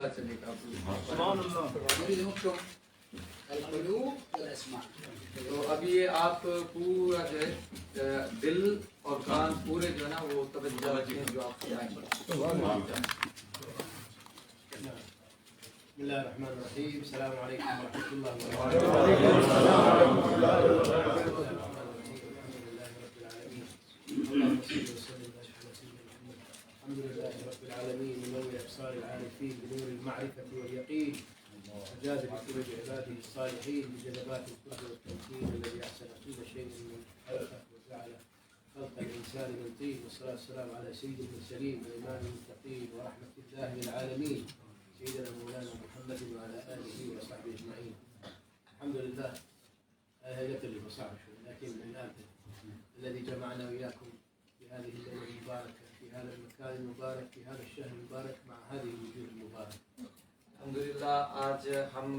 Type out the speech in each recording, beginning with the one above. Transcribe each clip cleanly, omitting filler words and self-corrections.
سبحان اللہ. تو اب یہ آپ پورا جو ہے دل اور کان پورے جو ہے نا وہ توجہ رکھیں جو آپ سنائیں گے. بسم اللہ الرحمن الرحیم. السلام علیکم ورحمۃ اللہ الحمد لله رب العالمين منور أبصار العارفين بنور المعرفة واليقين وجاد بكل عباده الصالحين بجلبات الكفر والتمكين الذي أحسن كل شيء من خلقه وجعل خلق الإنسان من طين والصلاة والسلام على سيد المرسلين وإمام المتقين ورحمة الله للعالمين سيدنا مولانا محمد وعلى آله وصحبه أجمعين. الحمد لله هيئة اللي بصعب لكن الآن الذي جمعنا وإياكم في هذه الليلة المباركة في هذا المكان المبارك في هذا الشهر المبارك مع هذه الوجوه المباركة. الحمدللہ آج ہم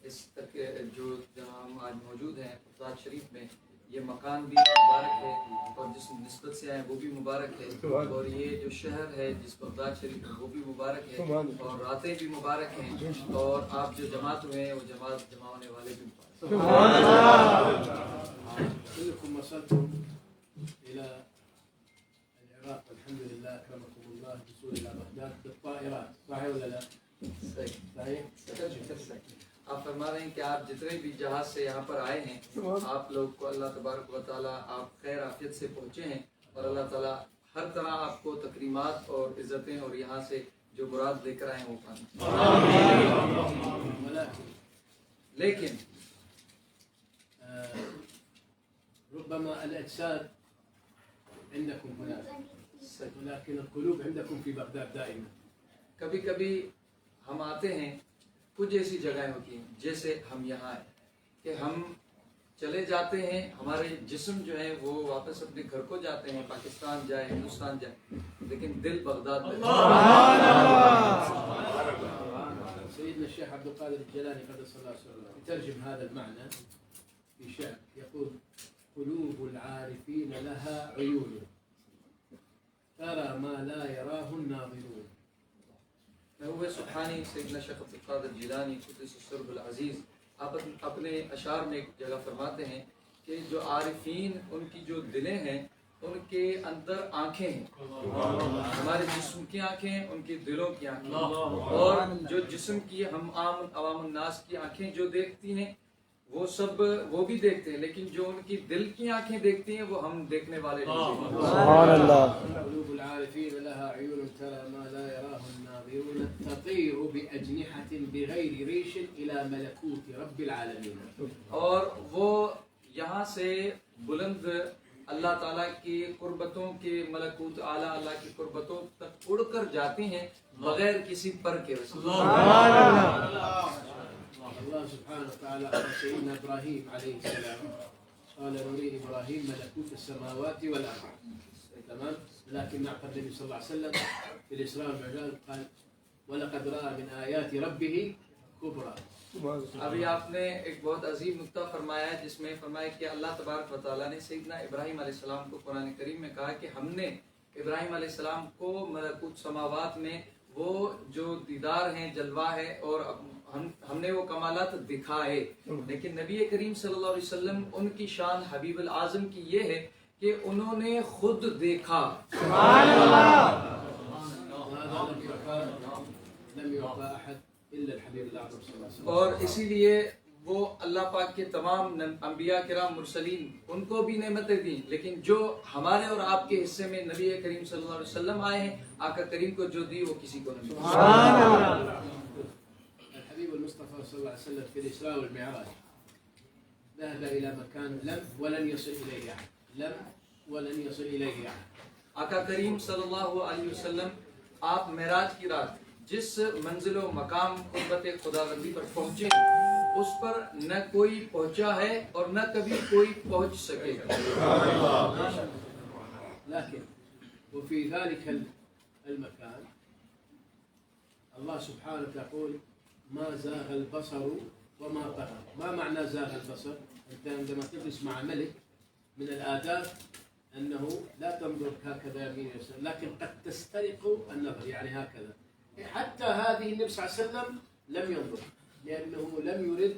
اس تک جو ہم آج موجود ہیں بغداد شریف میں، یہ مکان بھی مبارک ہے اور جس نسبت سے آئے وہ بھی مبارک ہے، اور یہ جو شہر ہے جس بغداد شریف میں وہ بھی مبارک ہے، اور راتیں بھی مبارک ہیں، اور آپ جو جماعت ہوئے ہیں وہ جماعت جمع ہونے والے بھی مبارک ہیں. كلكم وصلتم إلى العراق والحمد لله أكرمكم الله بالوصول إلى بغداد بالطائرات صحيح ولا لا؟ صحيح. آپ فرما رہے ہیں کہ آپ جتنے بھی جہاز سے یہاں پر آئے ہیں آپ لوگ کو اللہ تبارک و تعالیٰ آپ خیر عافیت سے پہنچے ہیں، اور اللہ تعالیٰ ہر طرح آپ کو تکریمات اور عزتیں اور یہاں سے جو مراد لے کر آئے ہیں وہ پانا. لیکن ربما الأجساد عندكم هنا ولكن القلوب عندكم في بغداد دائما. کبھی کبھی ہم آتے ہیں، کچھ ایسی جگہیں ہوتی ہیں جیسے ہم یہاں ہیں کہ ہم چلے جاتے ہیں، ہمارے جسم جو ہیں وہ واپس اپنے گھر کو جاتے ہیں، پاکستان جائے ہندوستان جائے، لیکن دل بغداد میں. سيدنا الشيخ عبد القادر الجيلاني قدس الله سره يترجم هذا المعنى في شعر يقول: قلوب العارفين لها عيون ترى ما لا يراه الناظرون. محبوب سبحانی سیدنا شیخ عبد القادر جیلانی قدس السرب العزیز آپ اپنے اشعار میں ایک جگہ فرماتے ہیں کہ جو عارفین ان کی جو دلیں ہیں ان کے اندر آنکھیں ہیں، ہمارے جسم کی آنکھیں ہیں، ان کی دلوں کی آنکھیں، اور جو جسم کی ہم عام عوام الناس کی آنکھیں جو دیکھتی ہیں وہ سب وہ بھی دیکھتے ہیں، لیکن جو ان کی دل کی آنکھیں دیکھتی ہیں وہ ہم دیکھنے والے نہیں ہیں. سبحان اللہ. قلوب العارفين لها عيون ترى ما لا يراه الناظرون تطير بأجنحة بغير ريش إلى ملكوت رب العالمين. اور وہ یہاں سے بلند اللہ تعالیٰ کی قربتوں کے ملکوت اعلیٰ اللہ کی قربتوں تک اڑ کر جاتی ہیں بغیر کسی پر کے. الله سبحانه وتعالى قال سيدنا إبراهيم عليه السلام قال نري إبراهيم ملكوت السماوات والأرض. تمام. لكن نعقد النبي صلى الله عليه وسلم في الإسراء والمعراج قال ولقد رأى من آيات ربه كبرى. ابھی آپ نے ایک بہت عظیم نکتہ فرمایا ہے جس میں فرمایا کہ اللہ تبارک و تعالیٰ نے سیدنا ابراہیم علیہ السلام کو قرآن کریم میں کہا کہ ہم نے ابراہیم علیہ السلام کو ملکوت سماوات میں وہ جو دیدار ہیں، جلوہ ہے، اور ہم نے وہ کمالات دکھائے، لیکن نبی کریم صلی اللہ علیہ وسلم ان کی شان حبیب العظم کی یہ ہے کہ انہوں نے خود دیکھا. سبحان اللہ. اور اسی لیے وہ اللہ پاک کے تمام انبیاء کرام مرسلین ان کو بھی نعمتیں دیں، لیکن جو ہمارے اور آپ کے حصے میں نبی کریم صلی اللہ علیہ وسلم آئے ہیں، آقا کریم کو جو دی وہ کسی کو نہیں. سبحان اللہ. الحبيب المصطفى صلى الله عليه وسلم في الإسراء والمعراج ذهب إلى مكان لم ولن يصل إليه أحد، لم ولن يصل إليه أحد. آقا کریم صلی اللہ علیہ وسلم آپ معراج کی رات جس منزل و مقام قربت خداوندی پر پہنچے اس پر نہ کوئی پہنچا ہے اور نہ کبھی کوئی پہنچ سکے گا. لكن وفي ذلك المكان الله سبحانه يقول ما زاغ البصر وما طغى. ما معنى زاغ البصر؟ أنت عندما تجلس مع ملك من الآداب أنه لا تنظر هكذا يمين يسار، لكن قد تسترق النظر، يعني هكذا حتى هذه النبي صلى الله عليه وسلم لم ينظر، لأنه لم يرد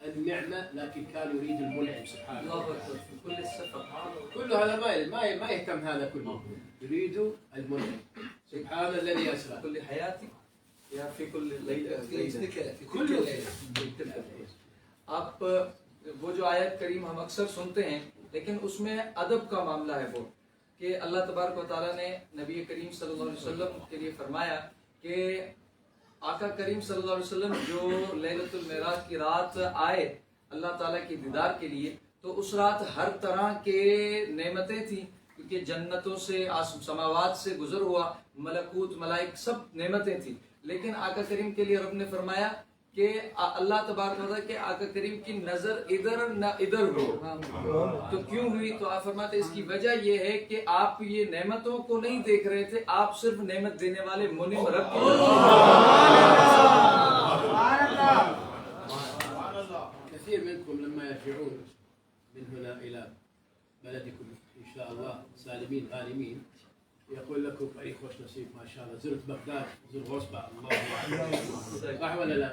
النعمة لكن كان يريد المنعم سبحانه. الله أكبر. في كل السفر كل هذا ما يهتم هذا كله، يريد المنعم سبحان الذي أسرى. في كل حياتي یا فی کل لیلہ، كل ليلة. آپ وہ جو آیت کریم ہم اکثر سنتے ہیں لیکن اس میں ادب کا معاملہ ہے وہ کہ اللہ تبارک و تعالیٰ نے نبی کریم صلی اللہ علیہ وسلم کے لیے فرمایا کہ آقا کریم صلی اللہ علیہ وسلم جو لیلۃ المعراج کی رات آئے اللہ تعالیٰ کے دیدار کے لیے، تو اس رات ہر طرح کے نعمتیں تھیں، کیونکہ جنتوں سے سماوات سے گزر ہوا، ملکوت ملائک سب نعمتیں تھیں، لیکن آقا کریم کے لیے رب نے فرمایا کہ اللہ تبارک و تعالیٰ کے آقا کریم کی نظر ادھر نہ ادھر ہو. تو کیوں ہوئی؟ تو آپ فرماتے ہیں اس کی وجہ یہ ہے کہ آپ یہ نعمتوں کو نہیں دیکھ رہے تھے، آپ صرف نعمت دینے والے منعم رب کی كثير منكم لما يرجعون من هنا إلى بلدكم إن شاء الله سالمين غانمين يقول لكم أي خوش نصيب ما شاء الله، زرت بغداد، زرت غصبة، الله أكبر، صح ولا لا؟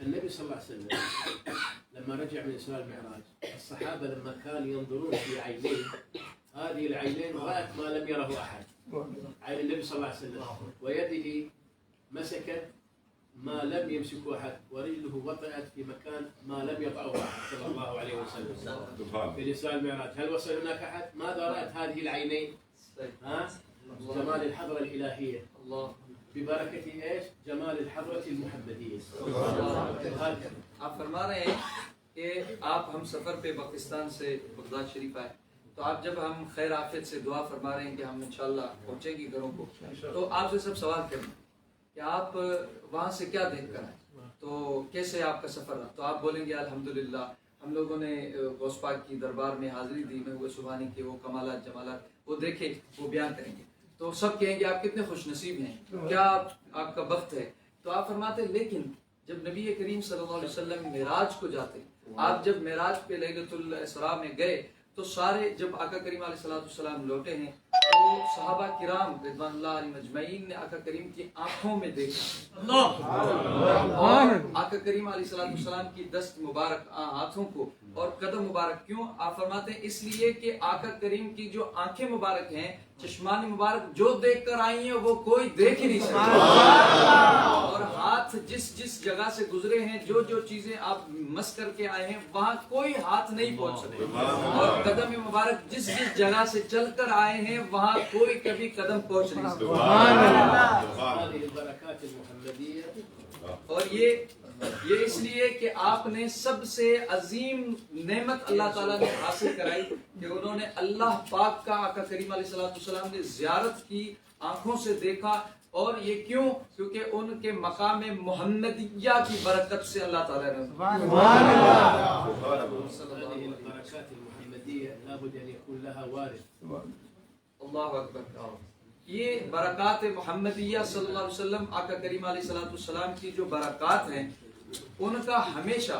النبي صلى الله عليه وسلم لما رجع من إسراء المعراج، الصحابة لما كانوا ينظرون في عينيه، هذه العينين رأت ما لم يره أحد، عين النبي صلى الله عليه وسلم، ويده مسكت ما لم يمسكه أحد، ورجله وطئت في مكان ما لم يطعه أحد صلى الله عليه وسلم في الإسراء المعراج. هل وصل هناك أحد؟ ماذا رأت هذه العينين؟ جمال الحضرة الإلهية، اللہ. ببركة إيش؟ جمال الحضرة المحمدية. آپ فرما رہے ہیں کہ آپ ہم سفر پہ پاکستان سے بغداد شریف آئے، تو آپ جب ہم خیر عافیت سے دعا فرما رہے ہیں کہ ہم انشاءاللہ پہنچیں گے گھروں کو، تو آپ سے سب سوال کریں کہ آپ وہاں سے کیا دیکھ کر آئے، تو کیسے آپ کا سفر رہا؟ تو آپ بولیں گے الحمدللہ ہم لوگوں نے غوث پاک کی دربار میں حاضری دی، میں وہ سبحانی کے وہ کمالات جمالات وہ دیکھے، وہ بیان کریں گے، تو سب کہیں گے آپ کتنے خوش نصیب ہیں، کیا آپ کا بخت ہے. تو آپ فرماتے ہیں لیکن جب نبی کریم صلی اللہ علیہ وسلم معراج کو جاتے، آپ جب معراج پہ لیلۃ الاسراء میں گئے تو سارے جب آقا کریم علیہ السلام لوٹے ہیں تو صحابہ کرام رضوان اللہ علیہم اجمعین نے آقا کریم کی آنکھوں میں دیکھا، اور آقا کریم علیہ السلام کی دست مبارک ہاتھوں کو اور قدم مبارک. کیوں؟ آپ فرماتے ہیں اس لیے کہ آقا کریم کی جو آنکھیں مبارک ہیں، چشمان مبارک جو دیکھ کر آئی ہیں وہ کوئی دیکھ ہی نہیں سکتا، اور ہاتھ جس جس جگہ سے گزرے ہیں، جو جو چیزیں آپ مس کر کے آئے ہیں وہاں کوئی ہاتھ نہیں پہنچ سکے، اور قدم مبارک جس جس جگہ سے چل کر آئے ہیں وہاں کوئی کبھی قدم پہنچ نہیں سکتا. اور یہ اس لیے کہ آپ نے سب سے عظیم نعمت اللہ تعالیٰ نے حاصل کرائی کہ انہوں نے اللہ پاک کا آقا کریم علیہ السلام نے زیارت کی، آنکھوں سے دیکھا. اور یہ کیوں؟ کیونکہ ان کے مقام محمدیہ کی برکت سے اللہ تعالیٰ نے اللہ اکبر. یہ برکات محمدیہ صلی اللہ علیہ وسلم آقا کریم علیہ السلام کی جو برکات ہیں ان کا ہمیشہ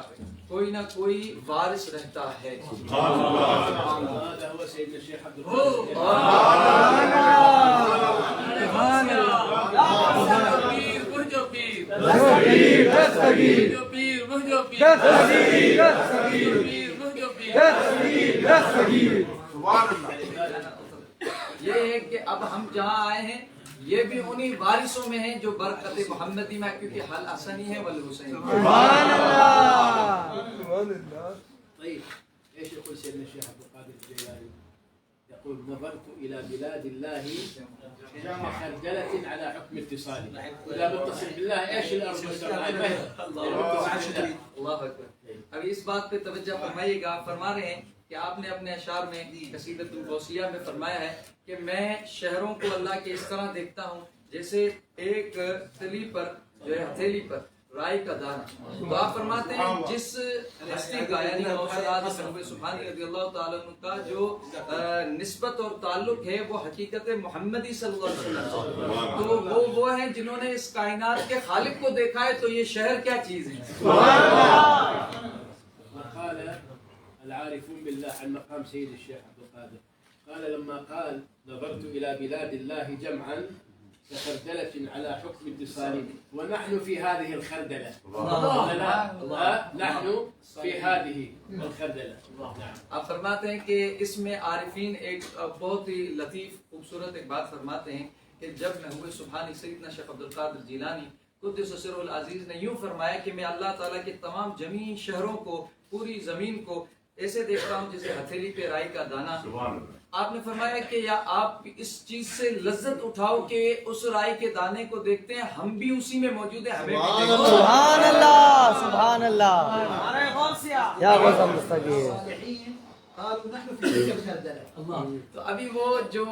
کوئی نہ کوئی وارث رہتا ہے. یہ ہے کہ اب ہم جہاں آئے ہیں یہ بھی انہی وارثوں میں ہیں جو برکت محمدی میں، کیونکہ حل حسنی ہے والحسین. سبحان اللہ. طيب ايش يقول سيدنا الشيخ عبد القادر الجيلاني؟ يقول نظرت الى بلاد الله كخردلة على حكم اتصالي. اذا متصل بالله ايش الارض والسماء. اللہ اکبر. اب اس بات پہ توجہ فرمائیے گا. آپ فرما رہے ہیں کہ آپ نے اپنے اشعار میں قصیدۃ الغوثیہ میں فرمایا ہے کہ میں شہروں کو اللہ کے اس طرح دیکھتا ہوں جیسے ایک تلی پر جو ہے ہتھیلی پر رائی کا دانہ. تو آپ فرماتے ہیں جس ہستی کا یعنی سبحانی رضی اللہ تعالیٰ عنہ کا جو نسبت اور تعلق ہے وہ حقیقت محمدی صلی اللہ علیہ وسلم، تو وہ ہیں جنہوں نے اس کائنات کے خالق کو دیکھا ہے. تو یہ شہر کیا چیز ہے. العارفون بالله عن مقام سيد الشيخ عبد القادر قال لما قال نظرت إلى بلاد الله جمعا كخردلة على حكم اتصال ونحن في هذه الخردلة. نحن في هذه الخردلة. آپ فرماتے ہیں کہ اس میں عارفین ایک بہت ہی لطیف خوبصورت ایک بات فرماتے ہیں کہ جب محبوب سبحانی سیدنا شیخ عبد القادر جیلانی قدس سرہ العزیز نے یوں فرمایا کہ میں اللہ تعالیٰ کے تمام جمیع شہروں کو، پوری زمین کو ایسے دیکھتا ہوں جیسے ہتھیلی پہ رائی کا دانہ. آپ نے فرمایا کہ یا آپ اس چیز سے لذت اٹھاؤ کہ اس رائی کے دانے کو دیکھتے ہیں، ہم بھی اسی میں موجود ہیں، ہمیں بھی دیکھو. سبحان اللہ سبحان اللہ یا غوث مستقیم. تو ابھی وہ جو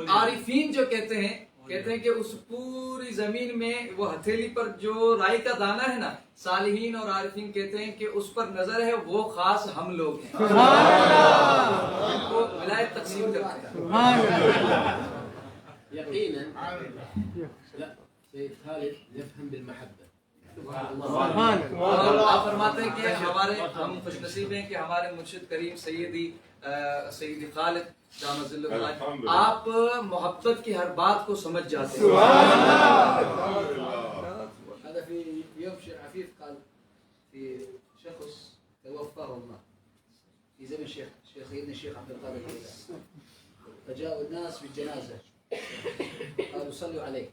عارفین جو کہتے ہیں کہ اس پوری زمین میں وہ ہتھیلی پر جو رائی کا دانہ ہے نا، صالحین اور عارفین کہتے ہیں کہ اس پر نظر ہے، وہ خاص ہم لوگ ہیں. ان کو ولایت تقسیم کرتے ہیں. يقينا لا سيد خالد يفهم بالمحبة. اور آپ فرماتے ہیں کہ ہم خوش نصیب ہیں کہ ہمارے مرشد کریم سیدی خالد دامت ظل العالی آپ محبت کی ہر بات کو سمجھ جاتے ہیں. هذا في يوم شيخ عفيف قال في شخص توفاه الله في زمن سيدنا الشيخ عبد القادر الجيلاني، فجاءوا الناس بالجنازة قالوا صلوا عليه.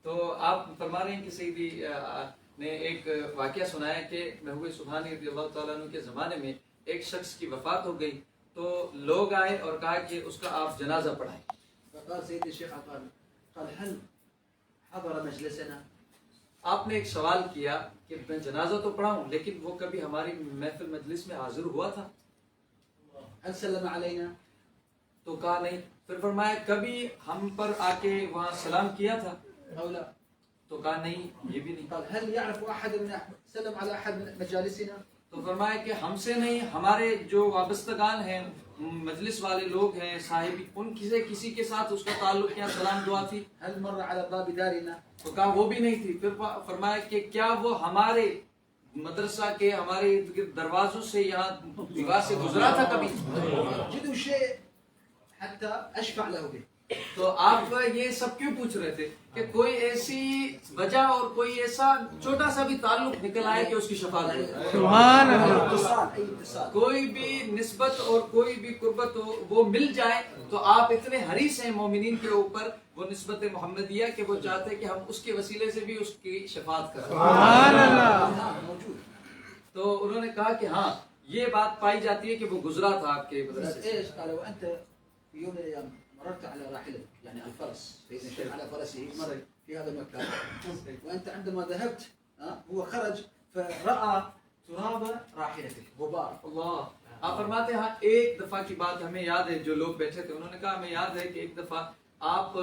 تو آپ فرما رہے ہیں کہ سیدی نے ایک واقعہ سنایا کہ محبوب سبحانی رضی اللہ تعالیٰ عنہ کے زمانے میں ایک شخص کی وفات ہو گئی تو لوگ آئے اور کہا کہ اس کا آپ جنازہ پڑھائیں. فقال سيد الشيخ قال هل حضر مجلسنا؟ آپ نے ایک سوال کیا کہ میں جنازہ تو پڑھاؤں لیکن وہ کبھی ہماری محفل مجلس میں حاضر ہوا تھا؟ هل سلم علينا؟ تو کہا نہیں. پھر فرمایا کبھی ہم پر آ کے وہاں سلام کیا تھا؟ أو لا؟ تو کہا نہیں، یہ بھی نہیں. قال هل يعرف أحد من سلم على أحد من مجالسنا؟ تو فرمایا کہ ہم سے نہیں، ہمارے جو وابستگان ہیں، مجلس والے لوگ ہیں، صاحب، ان سے کسی کے ساتھ اس کا تعلق کیا سلام دعا تھی؟ هل مر على باب دارنا؟ تو کہا وہ بھی نہیں تھی. پھر فرمایا کہ کیا وہ ہمارے مدرسہ کے ہمارے ارد گرد دروازوں سے یہاں دیوار سے گزرا تھا کبھی؟ جدوا شيء حتى أشفع له به. تو آپ یہ سب کیوں پوچھ رہے تھے کہ کوئی ایسی وجہ اور کوئی ایسا چھوٹا سا بھی تعلق نکل آئے کہ اس کی شفاعت ہو. سبحان اللہ. أي اتصال. کوئی بھی نسبت اور کوئی بھی قربت ہو وہ مل جائے تو آپ اتنے حریص ہیں مومنین کے اوپر وہ نسبت محمدیہ کہ وہ چاہتے کہ ہم اس کے وسیلے سے بھی اس کی شفاعت کریں. سبحان اللہ. موجود. تو انہوں نے کہا کہ ہاں یہ بات پائی جاتی ہے کہ وہ گزرا تھا آپ کے مدرسے سے. ايش قال وانت في يوم من الايام مررت على راحله يعني على الفرس سيدنا الشيخ على فرسه مر في هذا المكان وانت عندما ذهبت هو خرج فراى تراب راحلتك غبار. اللہ. آپ فرماتے ہیں ایک دفعہ کی بات ہمیں یاد ہے، جو لوگ بیٹھے تھے انہوں نے کہا ہمیں یاد ہے کہ ایک دفعہ آپ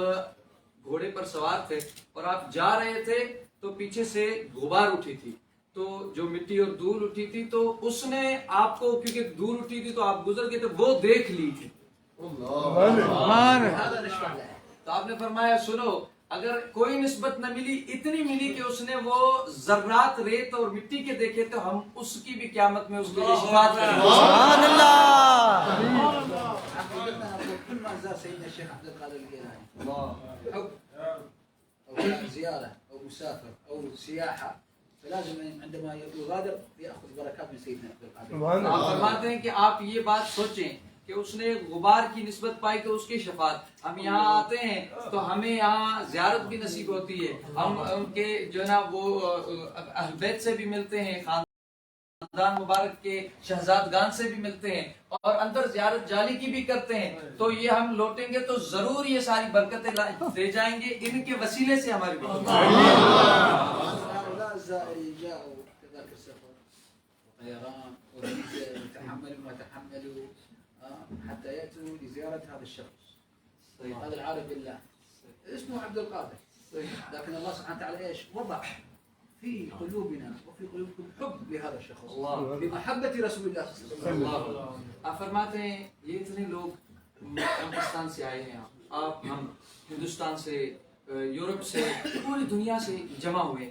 گھوڑے پر سوار تھے اور آپ جا رہے تھے تو پیچھے سے غبار اٹھی تھی، تو جو مٹی اور دھول اٹھی تھی تو اس نے آپ کو، کیونکہ دھول اٹھی تھی تو آپ گزر گئے تھے، وہ دیکھ لی تھی. هذا نشفع له. تو آپ نے فرمایا سنو، اگر کوئی نسبت نہ ملی، اتنی ملی کہ اس نے وہ ذرات ریت اور مٹی کے دیکھے تو ہم اس کی بھی قیامت میں اس کے لیے شفاعت کریں. سبحان اللہ. كل ما زار سيدنا الشيخ عبد القادر الجيلاني حب او زياره او مسافر او سياحه فلازم عندما يغادر ياخذ بركات من سيدنا عبد القادر. آپ فرماتے ہیں کہ آپ یہ بات سوچیں کہ اس نے غبار کی نسبت پائی کہ اس کی شفاعت. ہم یہاں آتے ہیں تو ہمیں یہاں زیارت بھی نصیب ہوتی ہے، ہم ان کے جو ہے نا وہ اہل بیت سے بھی ملتے ہیں، خاندان مبارک کے شہزادگان سے بھی ملتے ہیں اور اندر زیارت جالی کی بھی کرتے ہیں. تو یہ ہم لوٹیں گے تو ضرور یہ ساری برکتیں دے جائیں گے، ان کے وسیلے سے ہماری بھی. هؤلاء الزائرين جاءوا كذلك السفر وطيران وفيزا يتحملوا ما تحملوا حتى ياتوا لزياره هذا الشخص. هذا العارف بالله اسمه عبد القادر، لكن الله سبحانه وتعالى ايش وضع في قلوبنا وفي قلوبكم حب لهذا الشخص بمحبه رسول الله صلى الله عليه وسلم. آپ فرماتے ہیں یہ اتنے لوگ پاکستان سے آئے ہیں، آپ ہم ہندوستان سے، یورپ سے، پوری دنیا سے جمع ہوئے.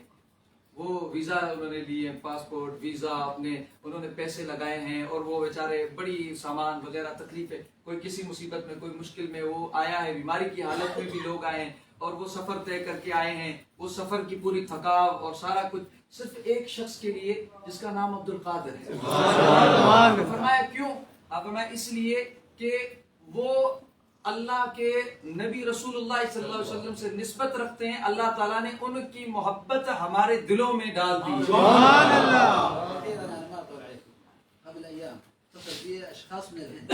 وہ ویزا انہوں نے لیے، پاسپورٹ ویزا اپنے انہوں نے پیسے لگائے ہیں، اور وہ بیچارے بڑی سامان وغیرہ تکلیفیں، کوئی کسی مصیبت میں کوئی مشکل میں وہ آیا ہے، بیماری کی حالت میں بھی لوگ آئے ہیں اور وہ سفر طے کر کے آئے ہیں، وہ سفر کی پوری تھکاو اور سارا کچھ صرف ایک شخص کے لیے جس کا نام عبد القادر ہے۔ فرمایا کیوں؟ آپ فرمایا اس لیے کہ وہ اللہ کے نبی رسول اللہ صلی اللہ علیہ وسلم سے نسبت رکھتے ہیں، اللہ تعالیٰ نے ان کی محبت ہمارے دلوں میں ڈال دی۔ سبحان اللہ۔ أنا ما أطول عليكم. قبل أيام اتصل بي أشخاص من الهند.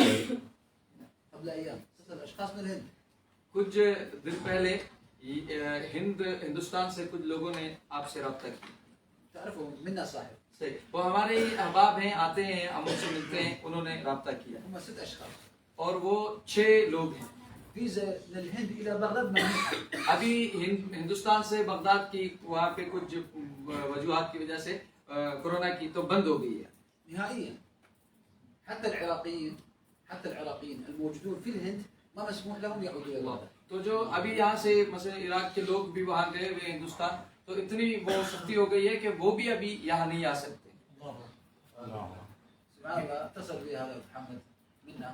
قبل أيام اتصل أشخاص من الهند. کچھ دن پہلے ہندوستان سے کچھ لوگوں نے آپ سے رابطہ کیا۔ تعرفوا منا صاحب. صحیح، وہ ہمارے ہی احباب ہیں، آتے ہیں، ہم ان سے ملتے ہیں، انہوں نے رابطہ کیا هم 6 أشخاص. اور وہ 6 لوگ ہیں۔ فيزا من الهند إلى بغداد ممنوع. ابھی ہندوستان سے بغداد کی وہاں پہ کچھ وجوہات کی وجہ سے کورونا کی تو بند ہو گئی ہے نهائيا. حتى العراقيين الموجودون في الهند ما مسموح لهم يعودوا إلى بغداد. تو جو ابھی یہاں سے مثلا عراق کے لوگ بھی وہاں گئے ہوئے ہندوستان، تو اتنی وہ سختی ہو گئی ہے کہ وہ بھی ابھی یہاں نہیں آ سکتے۔ سبحان الله. اتصل بي هذا محمد منا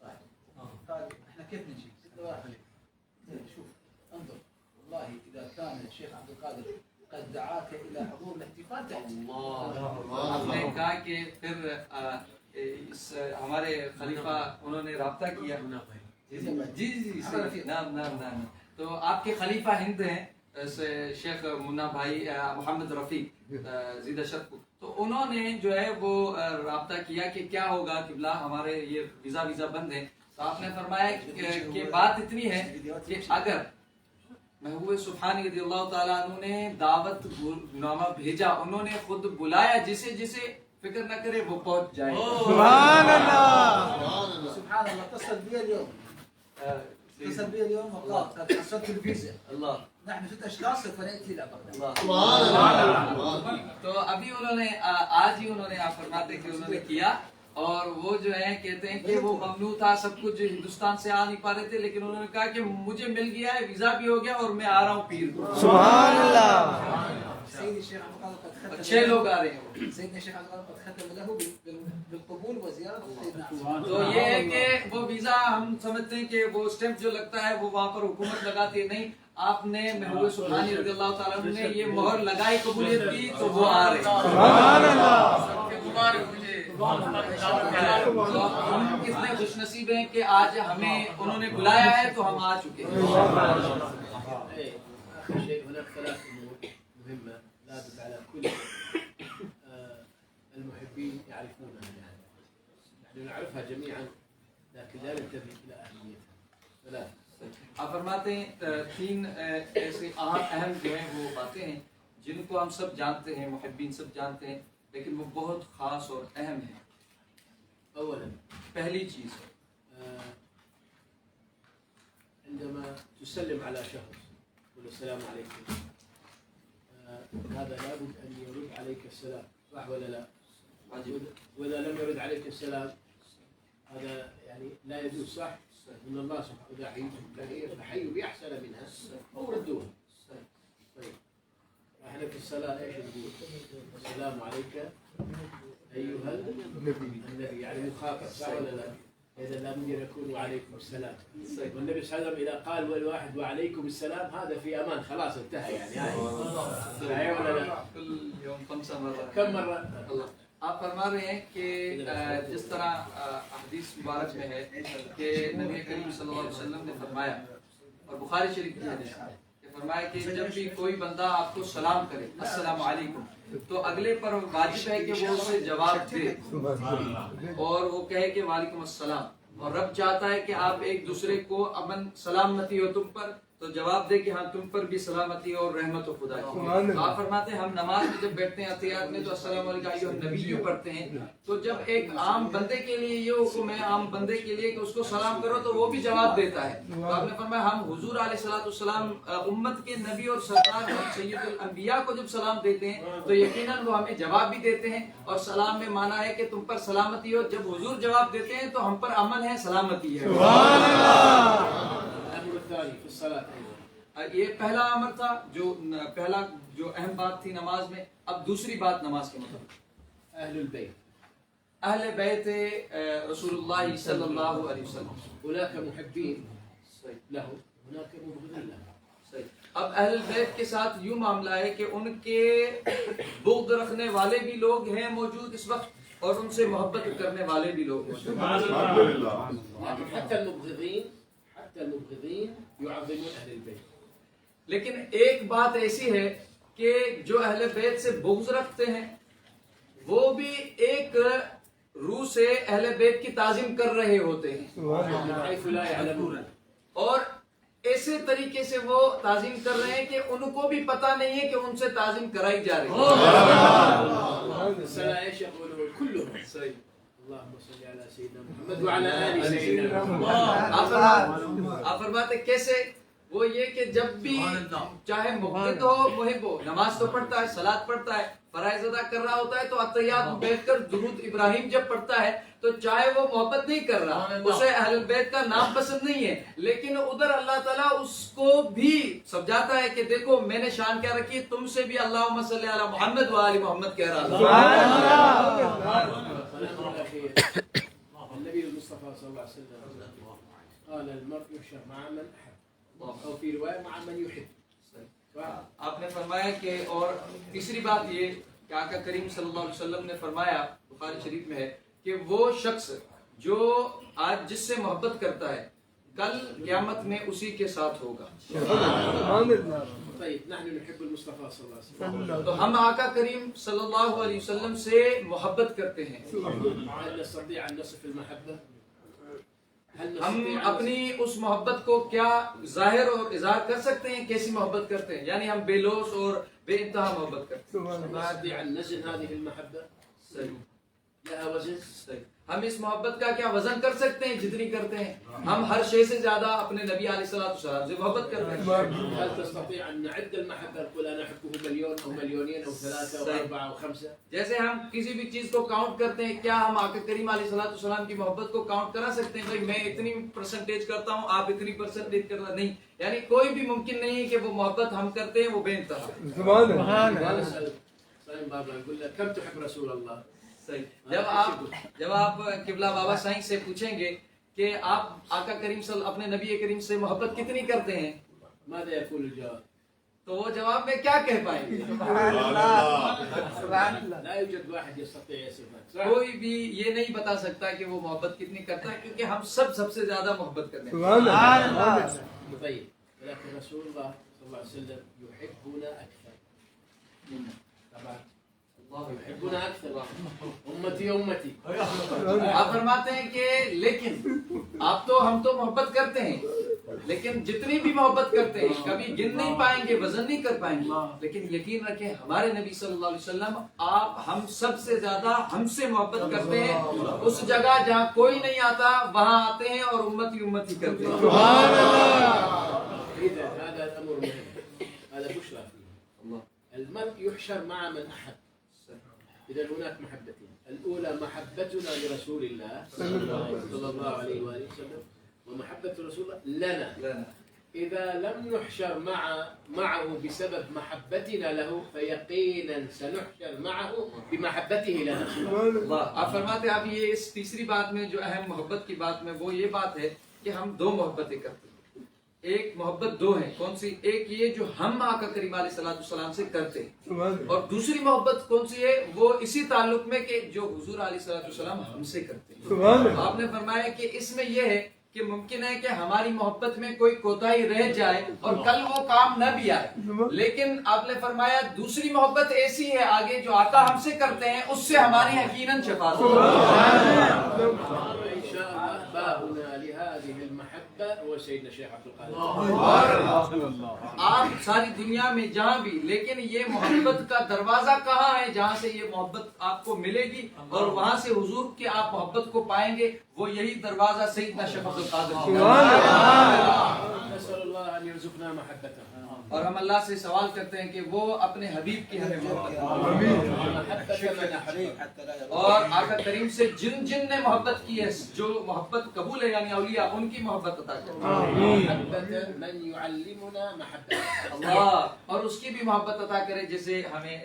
صاحب، قال احنا كيف نجي؟ قلت له واحد شوف انظر، والله اذا كان الشيخ عبد القادر قد دعاك الى حضور الاحتفال تاتي. آپ نے کہا کہ پھر اس ہمارے خلیفہ انہوں نے رابطہ کیا، جی نام تو آپ کے خلیفہ ہند ہیں شیخ منا بھائی محمد رفیق زیدہ شرف، تو انہوں نے جو ہے وہ رابطہ کیا کہ کیا ہوگا قبلہ، ہمارے یہ ویزا بند ہے۔ تو آپ نے فرمایا کہ بات اتنی ہے کہ اگر محبوب سبحانی رضی اللہ تعالیٰ عنہ نے دعوت نامہ بھیجا، انہوں نے خود بلایا، جسے فکر نہ کرے وہ پہنچ جائے۔ سبحان اللہ۔ سبحان الله. اتصل بي اليوم وقال قد حصلت الفيزا. اللہ نحن 6 أشخاص سوف نأتي إلى بغداد. تو ابھی انہوں نے آج ہی انہوں نے آپ فرماتے کہ انہوں نے کیا، اور وہ جو ہے کہتے ہیں کہ وہ ممنوع تھا، سب کچھ ہندوستان سے آ نہیں پا رہے تھے، لیکن انہوں نے کہا کہ مجھے مل گیا ہے، ویزا بھی ہو گیا اور میں آ رہا ہوں پیر کو۔ سبحان اللہ۔ سيدي الشيخ عبد القادر قد ختم. 6 لوگ آ رہے ہیں۔ سيدنا الشيخ عبد القادر قد ختم له بالقبول وزيارة سيدنا عبد. تو یہ ہے کہ وہ ویزا ہم سمجھتے ہیں کہ وہ اسٹیمپ جو لگتا ہے وہ وہاں پر حکومت لگاتی ہے، نہیں، آپ نے محبوب سبحانی رضی اللہ تعالیٰ عنہ نے یہ مہر لگائی، قبولیت کی، تو وہ آ رہے ہیں۔ سبحان اللہ۔ ہم کتنے خوش نصیب ہیں کہ آج ہمیں انہوں نے بلایا ہے تو ہم آ چکے ہیں۔ آخر شيء هناك 3 أمور مهمة لابد على كل المحبين يعرفونها، نحن نعرفها جميعا لكن لا ننتبه إلى أهميتها. 3 آپ فرماتے ہیں 3 ایسے اہم جو ہیں وہ باتیں ہیں جن کو ہم سب جانتے ہیں، محبین سب جانتے ہیں، لیکن وہ بہت خاص اور اہم ہیں۔ أولا پہلی چیز عندما تسلم على شخص تقول السلام عليكم، هذا لابد أن يرد عليك السلام، صح ولا لا؟ وإذا لم يرد عليك السلام هذا يعني لا يجوز، صح؟ إن الله سبحانه إذا فحيوا بأحسن منها أو ردوها. طيب احنا في الصلاة ايش نقول؟ السلام عليك أيها النبي، يعني مخاطب، صح ولا لا؟ إذا لم يكن وعليكم السلام، والنبي صلى الله عليه وسلم إذا قال والواحد وعليكم السلام هذا في أمان، خلاص انتهى يعني. صحيح ولا لا؟ كم مرة؟ آپ فرما رہے ہیں کہ جس طرح حدیث مبارک میں ہے کہ نبی کریم صلی اللہ علیہ وسلم نے فرمایا، اور بخاری شریف کی حدیث ہے کہ فرمایا کہ جب بھی کوئی بندہ آپ کو سلام کرے السلام علیکم، تو اگلے پر واجب ہے کہ وہ اسے جواب دے اور وہ کہے کہ وعلیکم السلام، اور رب چاہتا ہے کہ آپ ایک دوسرے کو امن سلامتی ہو تم پر، تو جواب دے کہ ہاں تم پر بھی سلامتی اور رحمت و خدا کی۔ آپ فرماتے ہیں ہم نماز میں جب بیٹھتے ہیں اتحیات میں تو السلام علیکم ایھا النبی پڑھتے ہیں، تو جب ایک عام بندے کے لیے یہ حکم ہے، عام بندے کے لیے کہ اس کو سلام کرو، تو وہ بھی جواب دیتا ہے۔ تو آپ نے فرمایا ہم حضور علیہ الصلوۃ والسلام امت کے نبی اور سرکار سید الانبیاء کو جب سلام دیتے ہیں تو یقیناً وہ ہمیں جواب بھی دیتے ہیں، اور سلام میں مانا ہے کہ تم پر سلامتی ہو، جب حضور جواب دیتے ہیں تو ہم پر امن ہے، سلامتی ہے۔ سبحان اللہ۔ الأمر الثاني في الصلاة أيضا یہ پہلا امر تھا، جو پہلا جو اہم بات تھی نماز میں. اب دوسری بات نماز کے متعلق. أهل البيت اہل بیت رسول اللہ صلی اللہ علیہ وسلم. هناك محبين صحیح. له هناك مبغضين له. صحیح. اب اہل بیت کے ساتھ یوں معاملہ ہے کہ ان کے بغض رکھنے والے بھی لوگ ہیں موجود اس وقت اور ان سے محبت کرنے والے بھی لوگ موجود ہیں. لكن حتى المبغضين يعظمون أهل البيت. لیکن ایک بات ایسی ہے کہ جو اہل بیت سے بغض رکھتے ہیں وہ بھی ایک روح سے اہل بیت کی تعظیم کر رہے ہوتے ہیں من حيث لا يعلمون. اور ایسے طریقے سے وہ تعظیم کر رہے ہیں کہ ان کو بھی پتہ نہیں ہے کہ ان سے تعظیم کرائی جا رہی ہے. السلام ايش يقولون كلهم. اللهم صل على سيدنا محمد وعلى آل سيدنا محمد. آپ فرماتے کیسے؟ وہ یہ کہ جب بھی چاہے مبغض ہو محب ہو نماز تو پڑھتا ہے، صلاۃ پڑھتا ہے، فرائض ادا کر رہا ہوتا ہے تو اتحیات میں بیٹھ کر درود ابراہیم جب پڑھتا ہے تو چاہے وہ محبت نہیں کر رہا، اسے اہل بیت کا نام پسند نہیں ہے، لیکن ادھر اللہ تعالیٰ اس کو بھی سمجھاتا ہے کہ دیکھو میں نے شان کیا رکھی ہے، تم سے بھی اللہم صلی علی محمد و آل محمد کہہ رہا النبي المصطفى صلى الله عليه وسلم قال المرء يحشر مع من أحب أو في رواية مع من يحب. آپ نے فرمایا کہ اور تیسری بات یہ کہ آقا کریم صلی اللہ علیہ وسلم نے فرمایا بخاری شریف میں ہے کہ وہ شخص جو آج جس سے محبت کرتا ہے کل قیامت میں اسی کے ساتھ ہوگا. طيب نحن نحب المصطفى صلى الله عليه وسلم. تو ہم آقا کریم صلی اللہ علیہ وسلم سے محبت کرتے ہیں. هل نستطيع أن نصف المحبة؟ ہم اپنی اس محبت کو کیا ظاہر اور اظہار کر سکتے ہیں؟ کیسی محبت کرتے ہیں؟ یعنی ہم بے لوث اور بے انتہا محبت کرتے ہیں. نستطيع أن نزن هذه المحبة؟ لها وزن؟ ہم اس محبت کا کیا وزن کر سکتے ہیں جتنی کرتے ہیں؟ ہم ہر شے سے زیادہ اپنے نبی علیہ الصلوۃ والسلام سے محبت کرتے ہیں. هل تستطيع أن نعد المحبة نقول أنا أحبه مليون أو مليونين أو 3 أو 4 أو 5؟ جیسے ہم کسی بھی چیز کو کاؤنٹ کرتے ہیں کیا ہم آقا کریم علیہ الصلوۃ والسلام کی محبت کو کاؤنٹ کرا سکتے ہیں؟ بھائی میں اتنی پرسنٹیج کرتا ہوں آپ اتنی پرسنٹیج کرتا نہیں، یعنی کوئی بھی ممکن نہیں ہے کہ وہ محبت ہم کرتے ہیں وہ بے انتہا. سلام بابا نقول لك كم تحب رسول الله؟ جب آپ قبلہ بابا سائیں سے پوچھیں گے کہ آپ آقا کریم اپنے نبی کریم سے محبت کتنی کرتے ہیں ماذا يقول الجواب؟ تو وہ جواب میں کیا کہہ پائیں گے؟ لا يوجد واحد يستطيع يصفها. کوئی بھی یہ نہیں بتا سکتا کہ وہ محبت کتنی کرتا ہے کیونکہ ہم سب سے زیادہ محبت کرتے ہیں. طيب ولكن رسول الله صلى الله عليه وسلم يحبنا أكثر. طبعا الله يحبنا أكثر. أمتي أمتي. آپ فرماتے ہیں کہ لیکن آپ تو ہم تو محبت کرتے ہیں لیکن جتنی بھی محبت کرتے ہیں کبھی گن نہیں پائیں گے، وزن نہیں کر پائیں گے، لیکن یقین رکھیں ہمارے نبی صلی اللہ علیہ وسلم آپ ہم سب سے زیادہ ہم سے محبت کرتے ہیں. اس جگہ جہاں کوئی نہیں آتا وہاں آتے ہیں اور امتی امتی کرتے ہیں. إذا هذا الأمر مهم، هذا بشرى فيه. المرء يحشر مع من أحب. إذا هناك محبتين، الأولى محبتنا لرسول الله صلى الله عليه وآله وسلم ومحبة رسول الله لنا. إذا لم نحشر معه بسبب محبتنا له فيقينا سنحشر معه بمحبته لنا. آپ فرماتے ہیں اب یہ اس تیسری بات میں جو اہم محبت کی بات میں وہ یہ بات ہے کہ ہم دو محبتیں کرتے ہیں. ایک محبت دو ہیں، کون سی؟ ایک یہ جو ہم آقا کریم علیہ الصلوۃ والسلام سے کرتے ہیں اور دوسری محبت کون سی ہے؟ وہ اسی تعلق میں کہ جو حضور علیہ الصلوۃ والسلام ہم سے کرتے ہیں. آپ نے فرمایا کہ اس میں یہ ہے کہ ممکن ہے کہ ہماری محبت میں کوئی کوتاہی رہ جائے اور کل وہ کام نہ بھی آئے، لیکن آپ نے فرمایا دوسری محبت ایسی ہے آگے جو آقا ہم سے کرتے ہیں اس سے ہماری یقیناً شفاعت ہوگی. بابنا لهذه المحبة هو سيدنا الشيخ عبد القادر. آپ ساری دنیا میں جہاں بھی، لیکن یہ محبت کا دروازہ کہاں ہے جہاں سے یہ محبت آپ کو ملے گی اور وہاں سے حضور کی آپ محبت کو پائیں گے؟ وہ یہی دروازہ سیدنا شیخ عبد القادر. نسأل الله أن يرزقنا محبته. اور ہم اللہ سے سوال کرتے ہیں کہ وہ اپنے حبیب کی ہمیں محبت کرے، اور آقا کریم سے جن جن نے محبت کی ہے، جو محبت قبول ہے یعنی اولیاء، ان کی محبت عطا کرے من يعلمنا محبة اللہ، اور اس کی بھی محبت عطا کرے جیسے ہمیں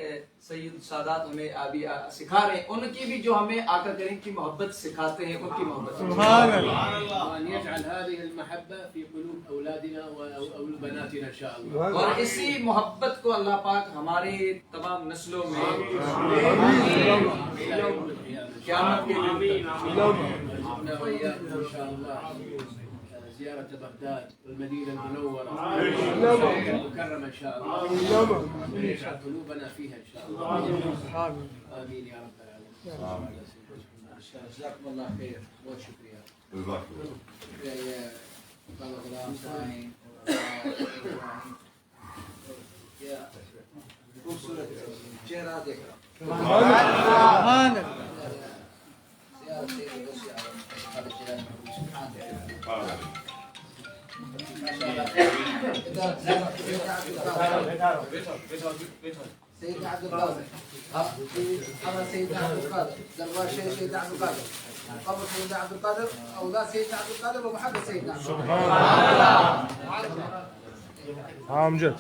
سید سادات ہمیں ابھی سکھا رہے ہیں، ان کی بھی جو ہمیں آقا کریم کی محبت سکھاتے ہیں ان کی محبت سبحان اللہ، وأن يجعل هذه المحبة في قلوب أولادنا وأولاد بناتنا إن شاء الله. اور اسی محبت کو اللہ پاک ہماری تمام نسلوں میں قیامت کے دن وارزقنا وإياكم إن شاء الله زيارة بغداد والمدينة المنورة المكرمة إن شاء الله، ويجعل قلوبنا فيها إن شاء الله. آمين يا رب العالمين. جزاكم الله خير، بہت شکریہ. شکریہ یہ غلام سائن کیا خوبصورت چہرہ دیکھ رہا ہوں. سبحان اللہ، زیارت سے دوسری عالم سبحان اللہ. سيدنا عبد القادر، حضر سيدنا عبد القادر، دروار سيدنا عبد القادر، قبر سيدنا عبد القادر، أولاد سيدنا عبد القادر ومحبة سيدنا عبد القادر. امجد